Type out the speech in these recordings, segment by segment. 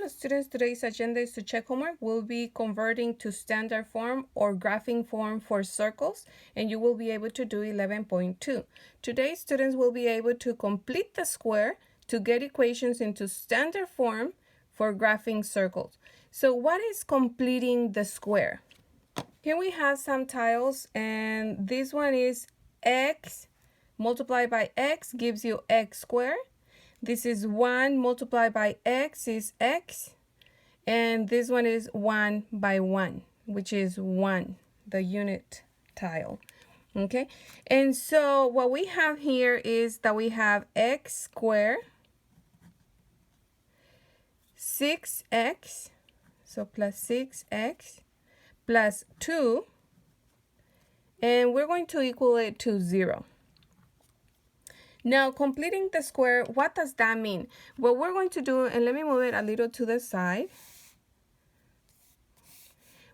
students, today's agenda is to check homework. We'll be converting to standard form or graphing form for circles, and you will be able to do 11.2. Today, students will be able to complete the square to get equations into standard form for graphing circles. So what is completing the square? Here we have some tiles, and this one is x multiplied by x gives you x squared. This is 1 multiplied by x is x. And this one is 1 by 1, which is 1, the unit tile. Okay, and so what we have here is that we have x squared, 6x, so plus 6x, plus 2, and we're going to equal it to 0. Now, completing the square, what does that mean? What we're going to do, and let me move it a little to the side.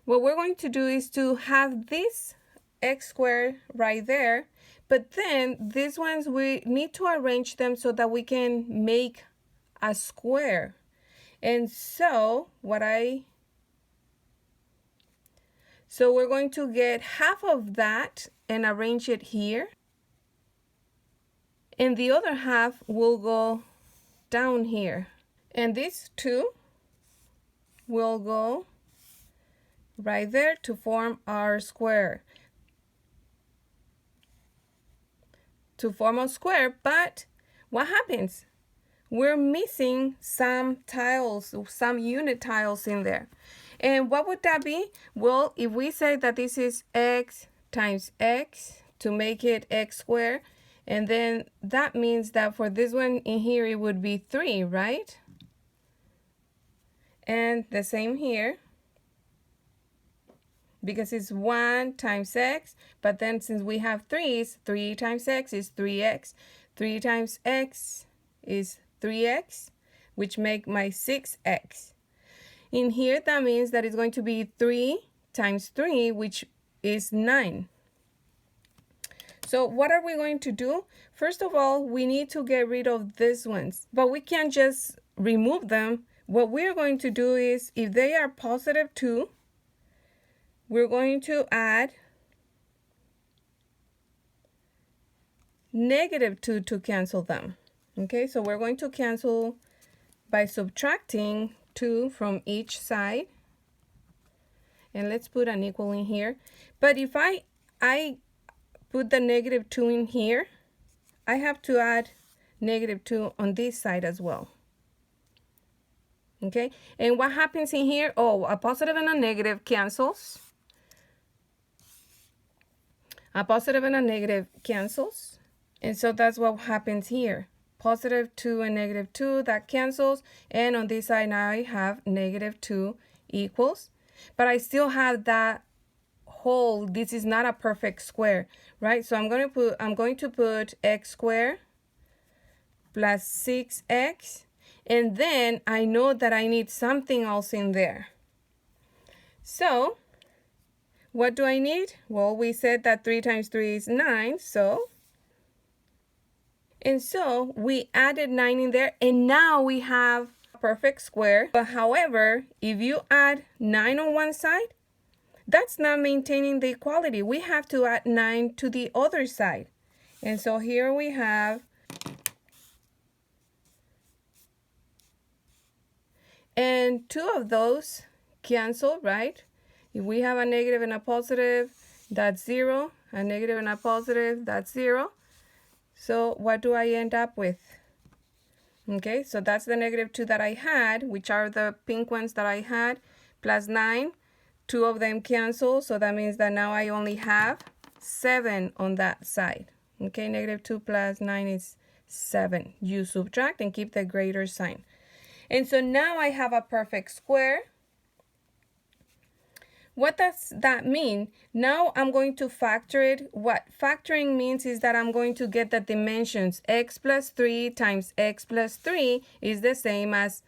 What we're going to do is to have this x squared right there, but then these ones, we need to arrange them so that we can make a square. And so we're going to get half of that and arrange it here. And the other half will go down here. And these two will go right there to form our square. To form a square, but what happens? We're missing some tiles, some unit tiles in there. And what would that be? Well, if we say that this is x times x to make it x squared, and then that means that for this one in here, it would be 3, right? And the same here, because it's 1 times x, but then since we have 3's, 3 times x is 3x. 3 times x is 3x, which make my 6x. In here, that means that it's going to be 3 times 3, which is 9. So what are we going to do? First of all, we need to get rid of these ones, but we can't just remove them. What we're going to do is, if they are positive 2, we're going to add negative 2 to cancel them. Okay, so we're going to cancel by subtracting 2 from each side. And let's put an equal in here. But if I put the negative 2 in here, I have to add negative 2 on this side as well. Okay, and what happens in here? Oh, a positive and a negative cancels. A positive and a negative cancels. And so that's what happens here. Positive 2 and negative 2, that cancels. And on this side now I have negative 2 equals. But I still have that whole, this is not a perfect square, right? So I'm going to put x squared plus 6x, and then I know that I need something else in there. So what do I need? Well, we said that 3 times 3 is 9, so we added 9 in there, and now we have a perfect square. But however, if you add 9 on one side, that's not maintaining the equality. We have to add 9 to the other side. And so here we have, and 2 of those cancel, right? If we have a negative and a positive, that's 0. A negative and a positive, that's 0. So what do I end up with? Okay, so that's the negative 2 that I had, which are the pink ones that I had, plus 9. 2 of them cancel, so that means that now I only have 7 on that side. Okay, negative 2 plus 9 is 7. You subtract and keep the greater sign. And so now I have a perfect square. What does that mean? Now I'm going to factor it. What factoring means is that I'm going to get the dimensions. X plus 3 times x plus 3 is the same as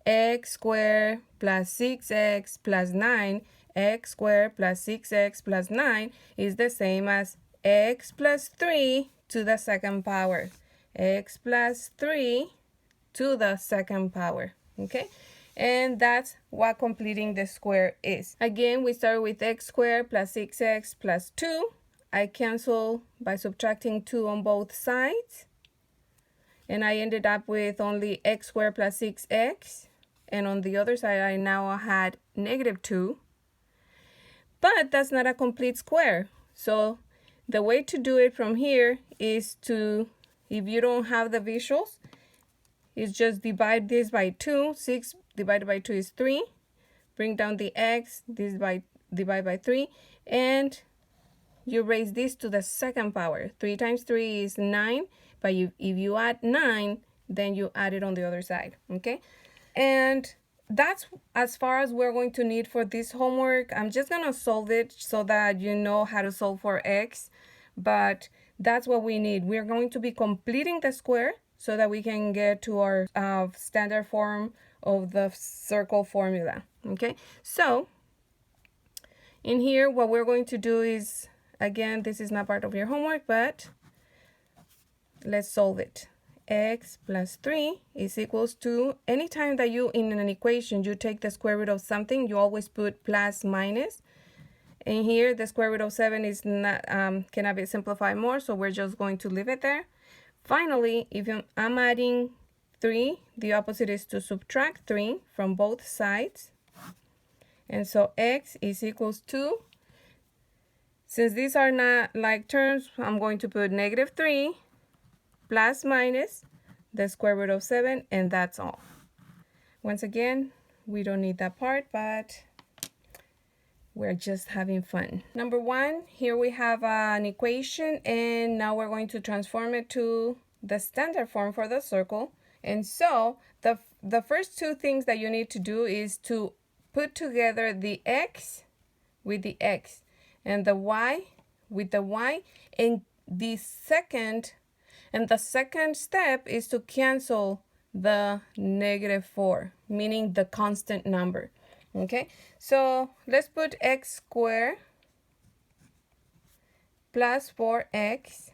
x squared plus 6x plus 9. X squared plus 6x plus 9 is the same as x plus 3 to the second power. X plus 3 to the second power. Okay? And that's what completing the square is. Again, we start with x squared plus 6x plus 2. I cancel by subtracting 2 on both sides. And I ended up with only x squared plus 6x. And on the other side, I now had negative 2. But that's not a complete square. So the way to do it from here is to, if you don't have the visuals, is just divide this by 2. 6 divided by 2 is 3. Bring down the x, divide by 3. And you raise this to the second power. 3 times 3 is 9. But if you add 9, then you add it on the other side. Okay? And that's as far as we're going to need for this homework. I'm just going to solve it so that you know how to solve for x. But that's what we need. We're going to be completing the square so that we can get to our standard form of the circle formula. Okay, so in here what we're going to do is, again, this is not part of your homework, but let's solve it. X plus 3 is equals to, anytime that you in an equation you take the square root of something, you always put plus minus. And here the square root of 7 is not cannot be simplified more, so we're just going to leave it there. Finally, if I'm adding 3, the opposite is to subtract 3 from both sides. And so x is equals to, since these are not like terms, I'm going to put negative 3 plus minus the square root of 7, and that's all. Once again, we don't need that part, but we're just having fun. Number 1, here we have an equation, and now we're going to transform it to the standard form for the circle. And so the first 2 things that you need to do is to put together the x with the x and the y with the y, and the second step is to cancel the negative 4, meaning the constant number. Okay, so let's put x squared plus 4x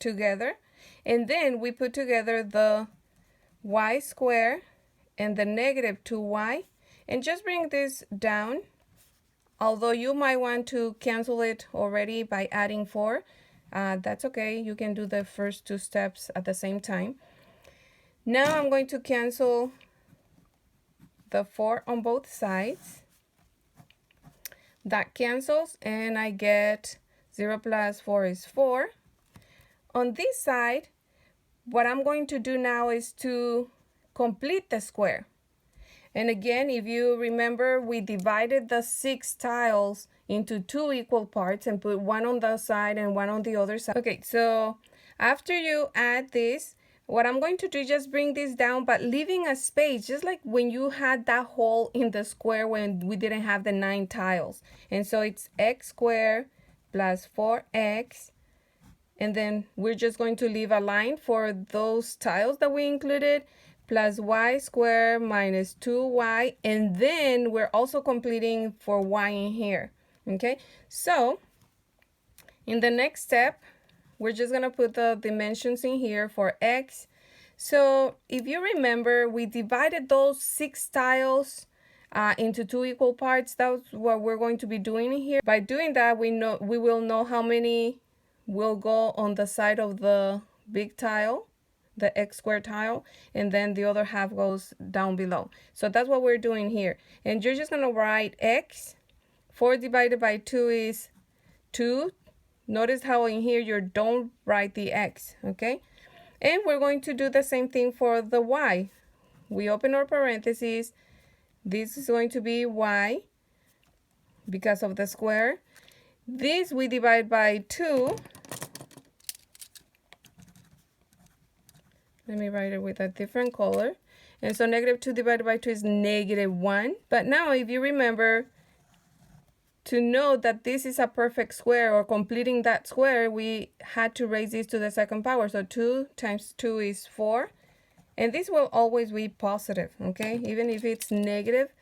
together, and then we put together the y squared and the negative 2y, and just bring this down, although you might want to cancel it already by adding 4. That's okay, you can do the first 2 steps at the same time. Now I'm going to cancel the 4 on both sides. That cancels, and I get 0 plus 4 is 4. On this side, what I'm going to do now is to complete the square. And again, if you remember, we divided the 6 tiles into 2 equal parts and put one on the side and one on the other side. Okay, so after you add this, what I'm going to do is just bring this down, but leaving a space, just like when you had that hole in the square when we didn't have the 9 tiles. And so it's x squared plus 4x. And then we're just going to leave a line for those tiles that we included, plus y squared minus 2y. And then we're also completing for y in here. Okay, so in the next step, we're just going to put the dimensions in here for x. So if you remember, we divided those 6 tiles into 2 equal parts. That's what we're going to be doing here. By doing that, we will know how many will go on the side of the big tile, the x squared tile, and then the other half goes down below. So that's what we're doing here. And you're just going to write x. 4 divided by 2 is 2. Notice how in here you don't write the x, okay? And we're going to do the same thing for the y. We open our parentheses. This is going to be y because of the square. This we divide by 2. Let me write it with a different color. And so negative 2 divided by 2 is negative 1. But now if you remember, to know that this is a perfect square or completing that square, we had to raise this to the second power. So 2 times 2 is 4. And this will always be positive, okay? Even if it's negative,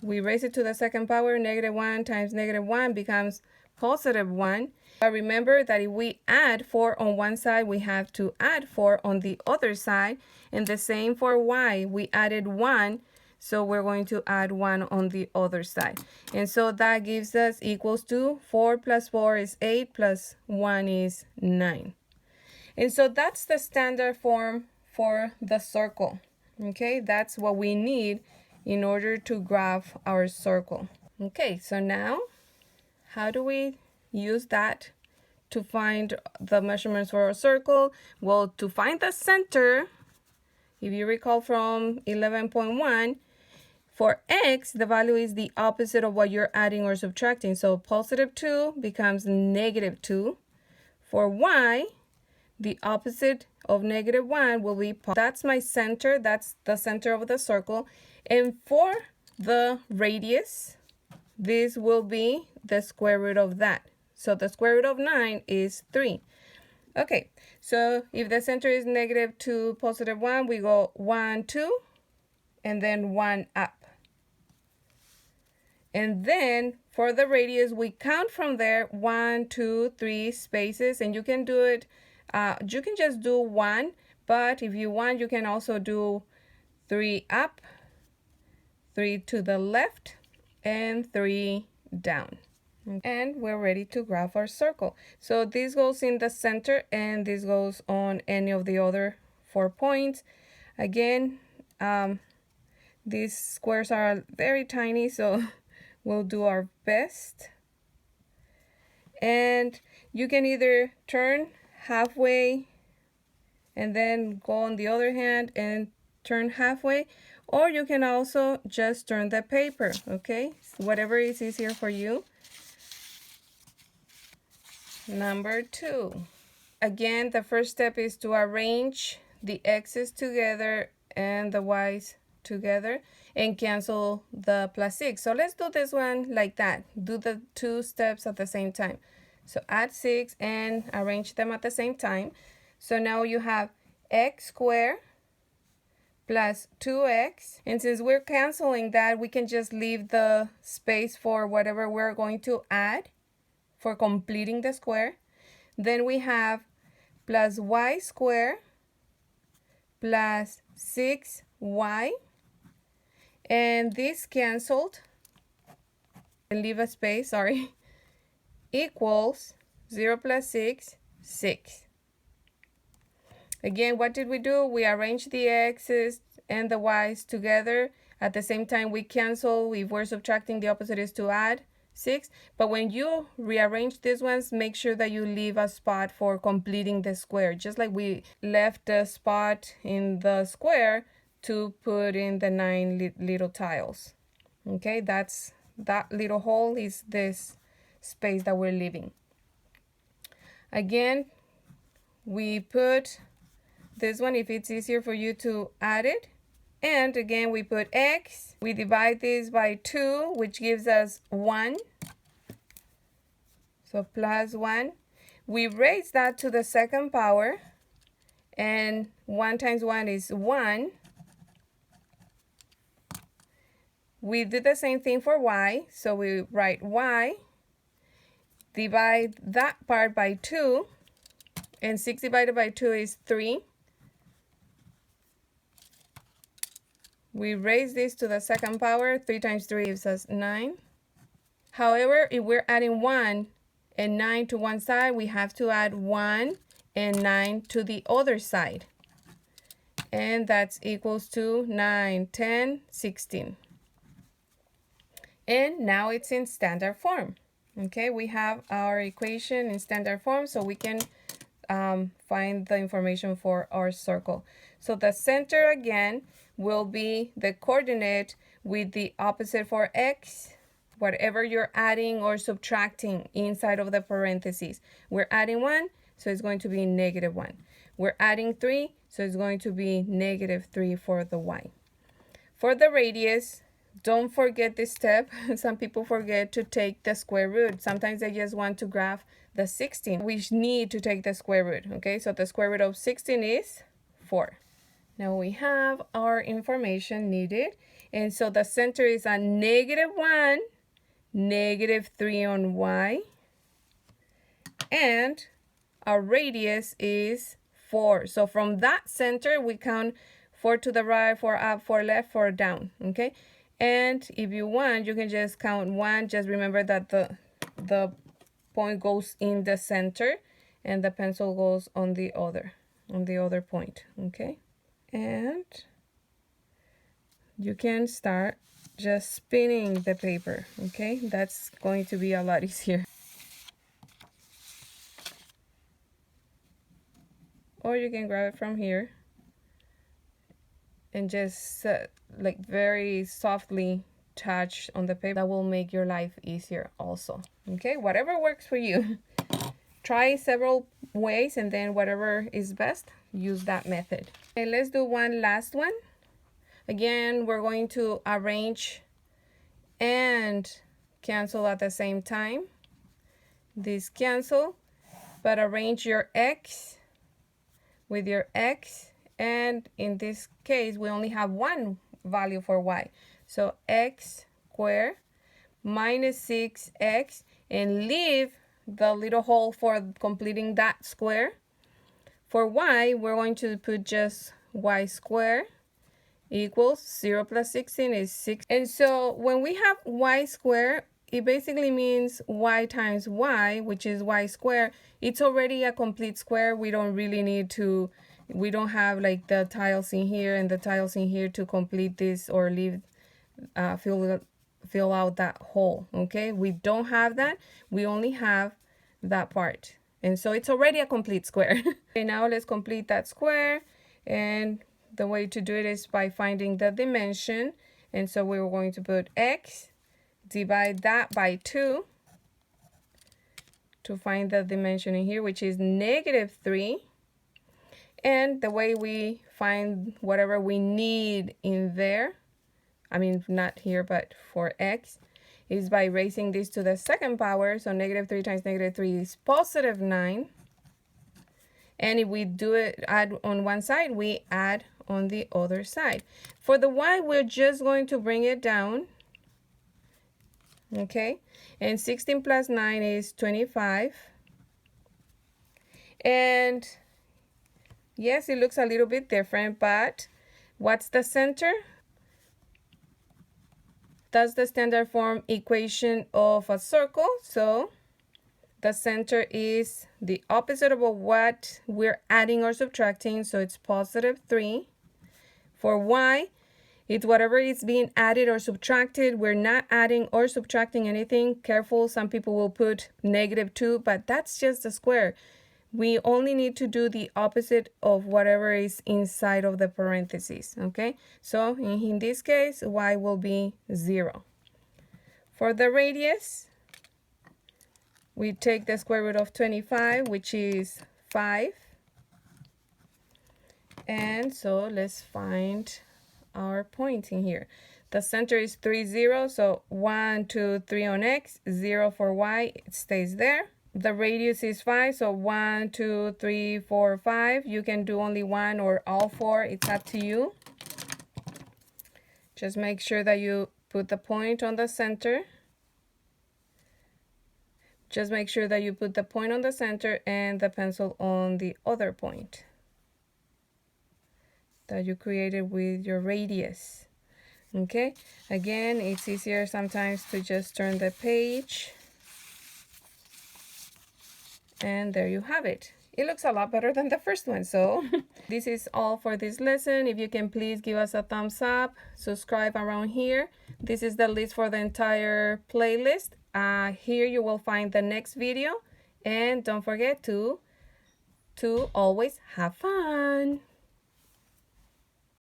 we raise it to the second power. Negative 1 times negative 1 becomes positive 1. But remember that if we add 4 on one side, we have to add 4 on the other side. And the same for y. We added 1 So we're going to add 1 on the other side. And so that gives us equals to 4 plus 4 is 8 plus 1 is 9. And so that's the standard form for the circle. Okay, that's what we need in order to graph our circle. Okay, so now how do we use that to find the measurements for a circle? Well, to find the center, if you recall from 11.1, for x, the value is the opposite of what you're adding or subtracting. So positive 2 becomes negative 2. For y, the opposite of negative 1 will be positive. That's my center. That's the center of the circle. And for the radius, this will be the square root of that. So the square root of 9 is 3. Okay, so if the center is negative 2, positive 1, we go 1, 2, and then 1 up. And then for the radius, we count from there 1, 2, 3 spaces, and you can do it, you can just do 1, but if you want, you can also do 3 up, 3 to the left, and 3 down. And we're ready to graph our circle. So this goes in the center, and this goes on any of the other 4 points. Again, these squares are very tiny, so we'll do our best. And you can either turn halfway and then go on the other hand and turn halfway, or you can also just turn the paper, okay? Whatever is easier for you. Number 2. Again, the first step is to arrange the x's together and the y's together and cancel the plus 6. So let's do this one like that. Do the 2 steps at the same time. So add 6 and arrange them at the same time. So now you have x squared plus 2x. And since we're canceling that, we can just leave the space for whatever we're going to add for completing the square. Then we have plus y squared plus 6y. And this canceled, and leave a space, sorry, equals 0 plus 6, 6. Again, what did we do? We arranged the x's and the y's together. At the same time, we cancel. If we're subtracting, the opposite is to add 6. But when you rearrange these ones, make sure that you leave a spot for completing the square. Just like we left a spot in the square to put in the 9 little tiles. Okay, that little hole is this space that we're leaving. Again, we put this one if it's easier for you to add it. And again, we put x. We divide this by 2, which gives us 1. So plus 1. We raise that to the second power. And 1 times 1 is 1. We do the same thing for y, so we write y, divide that part by 2, and 6 divided by 2 is 3. We raise this to the second power, 3 times 3 gives us 9. However, if we're adding 1 and 9 to one side, we have to add 1 and 9 to the other side. And that's equals to 9, 10, 16. And now it's in standard form. Okay, we have our equation in standard form, so we can find the information for our circle. So the center again will be the coordinate with the opposite for x, whatever you're adding or subtracting inside of the parentheses. We're adding 1, so it's going to be negative 1. We're adding 3, so it's going to be negative 3 for the y. For the radius, don't forget this step. Some people forget to take the square root. Sometimes they just want to graph the 16. We need to take the square root, okay? So the square root of 16 is 4. Now we have our information needed. And so the center is a negative 1, negative 3 on y. And our radius is 4. So from that center, we count 4 to the right, 4 up, 4 left, 4 down, okay? And if you want, you can just count 1. Just remember that the point goes in the center and the pencil goes on the other point, okay? And you can start just spinning the paper, okay? That's going to be a lot easier. Or you can grab it from here and just like very softly touch on the paper. That will make your life easier also, okay? Whatever works for you. Try several ways and then whatever is best, use that method. Okay, let's do one last one. Again, we're going to arrange and cancel at the same time. This cancel, but arrange your X with your X, and in this case we only have one value for Y, so X squared minus 6X, and leave the little hole for completing that square. For Y, we're going to put just Y squared equals 0 plus 16 is 6. And so when we have Y squared, it basically means Y times Y, which is Y squared. It's already a complete square. We don't really need to, we don't have like the tiles in here and the tiles in here to complete this or leave, fill out that hole, okay? We don't have that. We only have that part. And so it's already a complete square. Okay, now let's complete that square. And the way to do it is by finding the dimension. And so we're going to put X, divide that by 2 to find the dimension in here, which is -3. And the way we find whatever we need in there, I mean, not here, but for X, is by raising this to the second power. So -3 times -3 is +9. And if we do it, add on one side, we add on the other side. For the Y, we're just going to bring it down. Okay, and 16 plus 9 is 25. And yes, it looks a little bit different, but what's the center? That's the standard form equation of a circle. So the center is the opposite of what we're adding or subtracting. So it's +3. For Y, it's whatever is being added or subtracted. We're not adding or subtracting anything. Careful, some people will put -2, but that's just a square. We only need to do the opposite of whatever is inside of the parentheses, okay? So in this case, Y will be 0. For the radius, we take the square root of 25, which is 5. And so let's find our point in here. The center is 3, 0, so 1, 2, 3 on X, 0 for Y, it stays there. The radius is 5, so 1, 2, 3, 4, 5. You can do only 1 or all 4, it's up to you. Just make sure that you put the point on the center. Just make sure that you put the point on the center and the pencil on the other point that you created with your radius. Okay, again, it's easier sometimes to just turn the page. And there you have it. It looks a lot better than the first one. So this is all for this lesson. If you can please give us a thumbs up, subscribe around here. This is the list for the entire playlist. Here you will find the next video. And don't forget to always have fun.